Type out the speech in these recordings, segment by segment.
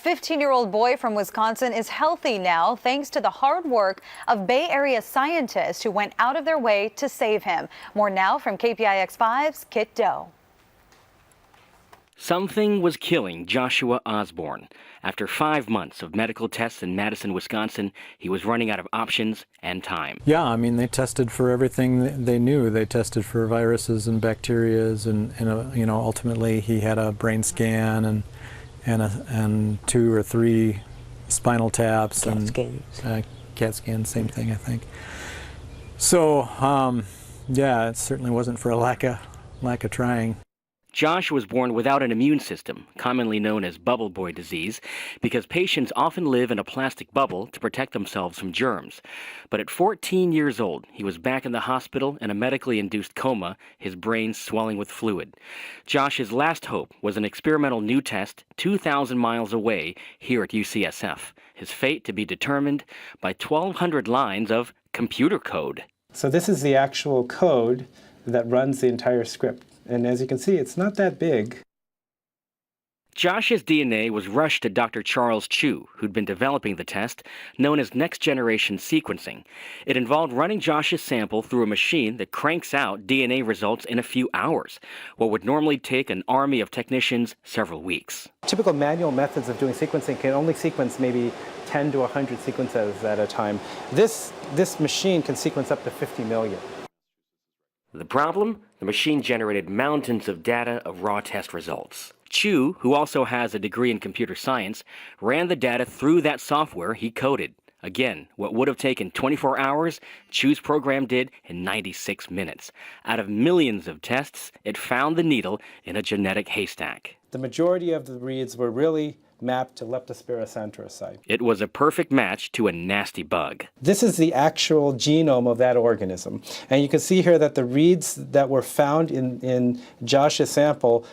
15-year-old boy from Wisconsin is healthy now thanks to the hard work of Bay Area scientists who went out of their way to save him. More now from KPIX 5's Kit Doe. Something was killing Joshua Osborne. After 5 months of medical tests in Madison, Wisconsin, he was running out of options and time. Yeah, I mean, they tested for everything they knew. They tested for viruses and bacterias, and you know, ultimately he had a brain scan and 2 or 3 spinal taps CAT scan, same thing, I think. So, yeah, it certainly wasn't for a lack of trying. Josh was born without an immune system, commonly known as bubble boy disease, because patients often live in a plastic bubble to protect themselves from germs. But at 14 years old, he was back in the hospital in a medically induced coma, his brain swelling with fluid. Josh's last hope was an experimental new test 2,000 miles away here at UCSF, his fate to be determined by 1,200 lines of computer code. So this is the actual code that runs the entire script. And as you can see, it's not that big. Josh's DNA was rushed to Dr. Charles Chu, who'd been developing the test, known as next-generation sequencing. It involved running Josh's sample through a machine that cranks out DNA results in a few hours, what would normally take an army of technicians several weeks. Typical manual methods of doing sequencing can only sequence maybe 10 to 100 sequences at a time. This machine can sequence up to 50 million. The problem? The machine generated mountains of data of raw test results. Chu, who also has a degree in computer science, ran the data through that software he coded. Again, what would have taken 24 hours, Chu's program did in 96 minutes. Out of millions of tests, it found the needle in a genetic haystack. The majority of the reads were really mapped to Leptospira centrocyte. It was a perfect match to a nasty bug. This is the actual genome of that organism. And you can see here that the reads that were found in Josh's sample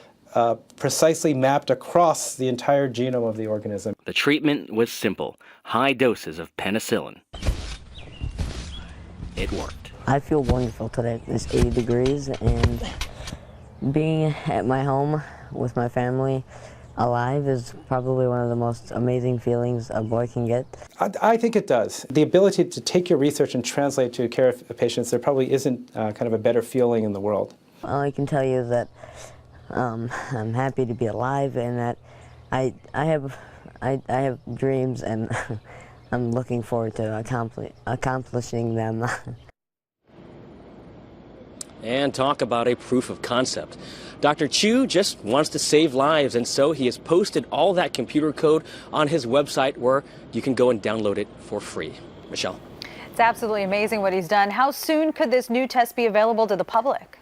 precisely mapped across the entire genome of the organism. The treatment was simple: high doses of penicillin. It worked. I feel wonderful today. It's 80 degrees, and being at my home with my family alive is probably one of the most amazing feelings a boy can get. I think it does. The ability to take your research and translate to care of patients, there probably isn't kind of a better feeling in the world. All I can tell you is that I'm happy to be alive, and that I have dreams, and I'm looking forward to accomplishing them. And talk about a proof of concept. Dr. Chu just wants to save lives, and so he has posted all that computer code on his website where you can go and download it for free. Michelle. It's absolutely amazing what he's done. How soon could this new test be available to the public?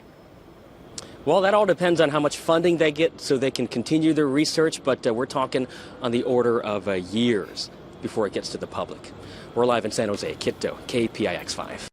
Well, that all depends on how much funding they get so they can continue their research, but we're talking on the order of years before it gets to the public. We're live in San Jose. Kit Doe, KPIX 5.